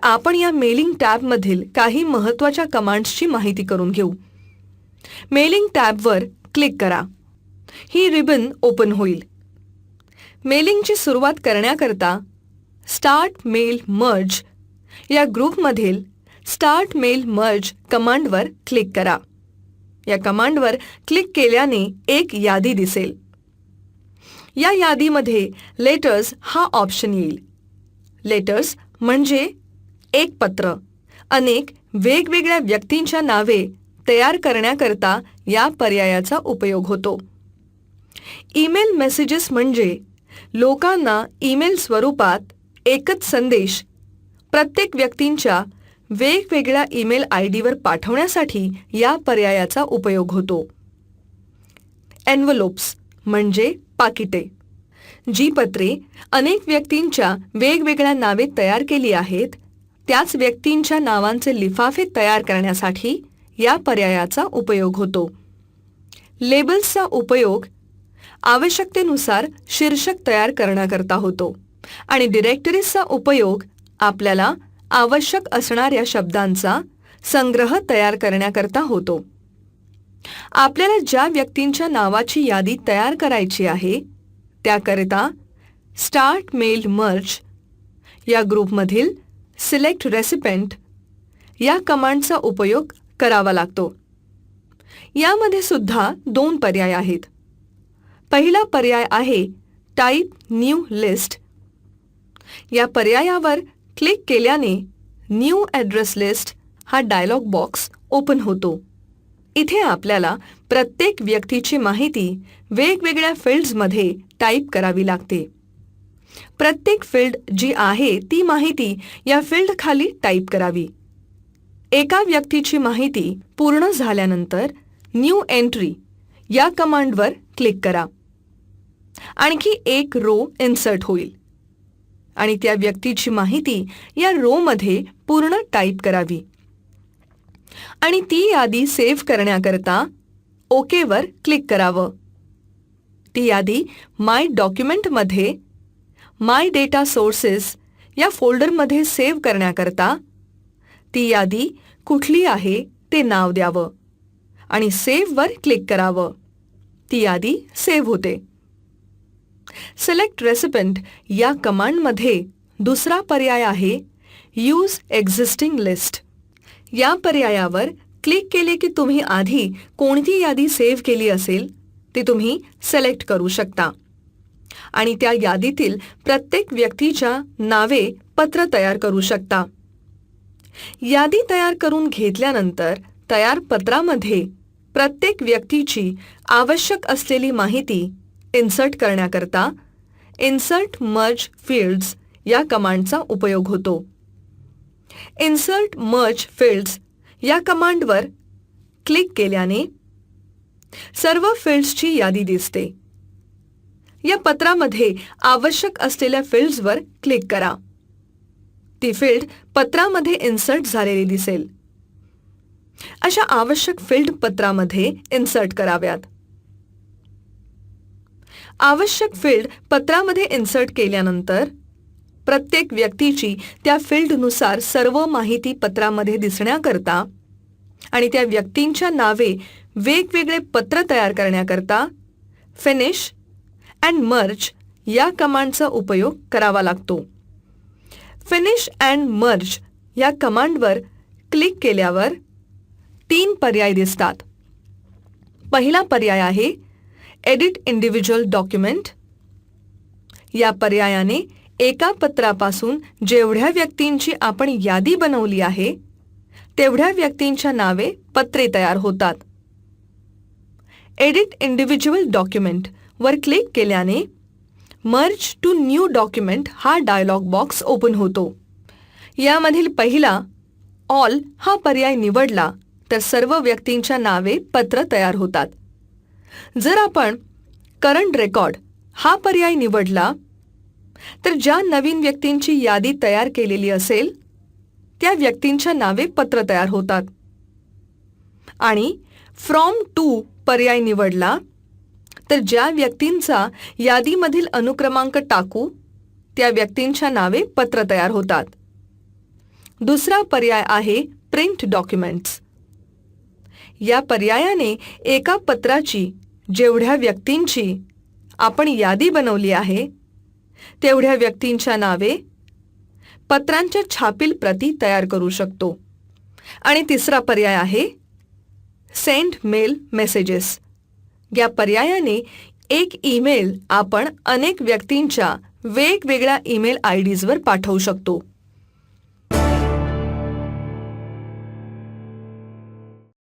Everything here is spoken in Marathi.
आपण या मेलिंग टॅबमधील काही महत्त्वाच्या कमांड्सची माहिती करून घेऊ. मेलिंग टॅबवर क्लिक करा. ही रिबन ओपन होईल. मेलिंगची सुरुवात करण्याकरता स्टार्ट मेल मर्ज या ग्रुपमधील स्टार्ट मेल मर्ज कमांडवर क्लिक करा. या कमांडवर क्लिक केल्याने एक यादी दिसेल. या यादीमध्ये लेटर्स हा ऑप्शन येईल. लेटर्स म्हणजे एक पत्र अनेक वेगवेगळ्या व्यक्तींच्या नावे तयार करण्याकरता या पर्यायाचा उपयोग होतो. ईमेल मेसेजेस म्हणजे लोकांना ईमेल स्वरूपात एकच संदेश प्रत्येक व्यक्तींच्या वेगवेगळ्या ईमेल आयडीवर पाठवण्यासाठी या पर्यायाचा उपयोग होतो. एन्व्हलोप्स म्हणजे पाकिटे. जी पत्रे अनेक व्यक्तींच्या वेगवेगळ्या नावे तयार केली आहेत त्याच व्यक्तींच्या नावांचे लिफाफे तयार करण्यासाठी या पर्यायाचा उपयोग होतो. लेबल्सचा उपयोग आवश्यकतेनुसार शीर्षक तयार करण्याकरता होतो आणि डिरेक्टरीजचा उपयोग आपल्याला आवश्यक असणाऱ्या शब्दांचा संग्रह तयार करण्याकरता होतो. आपल्याला ज्या व्यक्तींच्या नावाची यादी तयार करायची आहे त्याकरिता स्टार्ट मेल मर्ज या ग्रुपमधील सिलेक्ट रेसिपेंट या कमांडचा उपयोग करावा लागतो. यामध्ये सुद्धा 2 पर्याय आहेत. पहिला पर्याय आहे टाइप न्यू लिस्ट. या पर्यायावर क्लिक केल्याने न्यू ॲड्रेस लिस्ट हा डायलॉग बॉक्स ओपन होतो. इथे आपल्याला प्रत्येक व्यक्तीची माहिती वेगवेगळ्या फील्ड्समध्ये टाईप करावी लागते. प्रत्येक फील्ड जी आहे ती माहिती या फील्ड खाली टाईप करावी. एका व्यक्तीची माहिती पूर्ण झाल्यानंतर न्यू एंट्री या कमांडवर क्लिक करा. आणखी एक रो इन्सर्ट होईल आणि त्या व्यक्तीची माहिती या रोमध्ये पूर्ण टाईप करावी आणि ती यादी सेव्ह करण्याकरता ओकेवर क्लिक करावं. ती यादी माय डॉक्युमेंटमध्ये माय डेटा सोर्सेस या फोल्डरमध्ये सेव्ह करण्याकरता ती यादी कुठली आहे ते नाव द्यावं आणि सेव्हवर क्लिक करावं. ती यादी सेव्ह होते. सिलेक्ट रेसिपेंट या कमांडमध्ये दुसरा पर्याय आहे यूज एक्झिस्टिंग लिस्ट. या पर्यायावर क्लिक केले की तुम्ही आधी कोणती यादी सेव्ह केली असेल ती तुम्ही सिलेक्ट करू शकता आणि त्या यादीतील प्रत्येक व्यक्तीच्या नावे पत्र तयार करू शकता. यादी तयार करून घेतल्यानंतर तयार पत्रामध्ये प्रत्येक व्यक्तीची आवश्यक असलेली माहिती इन्सर्ट करण्याकरता इन्सर्ट मर्ज फील्ड्स या कमांडचा उपयोग होतो. इन्सर्ट मर्ज फील्ड्स या कमांडवर क्लिक केल्याने सर्व फील्ड्सची यादी दिसते. या पत्रामध्ये आवश्यक असलेल्या फील्ड्सवर क्लिक करा. ती फील्ड पत्रामध्ये इन्सर्ट झालेली दिसेल. अशा आवश्यक फील्ड पत्रामध्ये इन्सर्ट कराव्यात. आवश्यक फील्ड पत्रामध्ये इन्सर्ट केल्यानंतर प्रत्येक व्यक्तीची त्या फील्डनुसार सर्व माहिती पत्रामध्ये दिसण्याकरता आणि त्या व्यक्तींच्या नावे वेगवेगळे पत्र तयार करण्याकरता फिनिश अँड मर्ज या कमांडचा उपयोग करावा लागतो. फिनिश अँड मर्ज या कमांडवर क्लिक केल्यावर 3 पर्याय दिसतात. पहिला पर्याय आहे एडिट इंडिव्हिज्युअल डॉक्युमेंट. या पर्यायाने एका पत्रापासून जेवढ्या व्यक्तींची आपण यादी बनवली आहे तेवढ्या व्यक्तींच्या नावे पत्रे तयार होतात. एडिट इंडिव्हिज्युअल डॉक्युमेंट वर क्लिक केल्याने मर्ज टू न्यू डॉक्युमेंट हा डायलॉग बॉक्स ओपन होतो. यामधील पहिला ऑल हा पर्याय निवडला तर सर्व व्यक्तींच्या नावे पत्र तयार होतात. जर आपण करंट रेकॉर्ड हा पर्याय निवडला तर ज्या नवीन व्यक्तींची यादी तयार केलेली असेल त्या व्यक्तींच्या नावे पत्र तयार होतात आणि फ्रॉम टू पर्याय निवडला तर ज्या व्यक्तींचा यादीमधील अनुक्रमांक टाकू त्या व्यक्तींच्या नावे पत्र तयार होतात. दुसरा पर्याय आहे प्रिंट डॉक्युमेंट्स. या पर्यायाने एका पत्राची जेवढ्या व्यक्तींची आपण यादी बनवली आहे तेवढ्या व्यक्तींच्या नावे, पत्रांच्या छापील प्रती तयार करू शकतो. आणि तिसरा पर्याय आहे सेंड मेल मेसेजेस. या पर्यायाने एक ईमेल आपण अनेक व्यक्तींच्या वेगवेगळ्या ईमेल आयडीजवर पाठवू शकतो.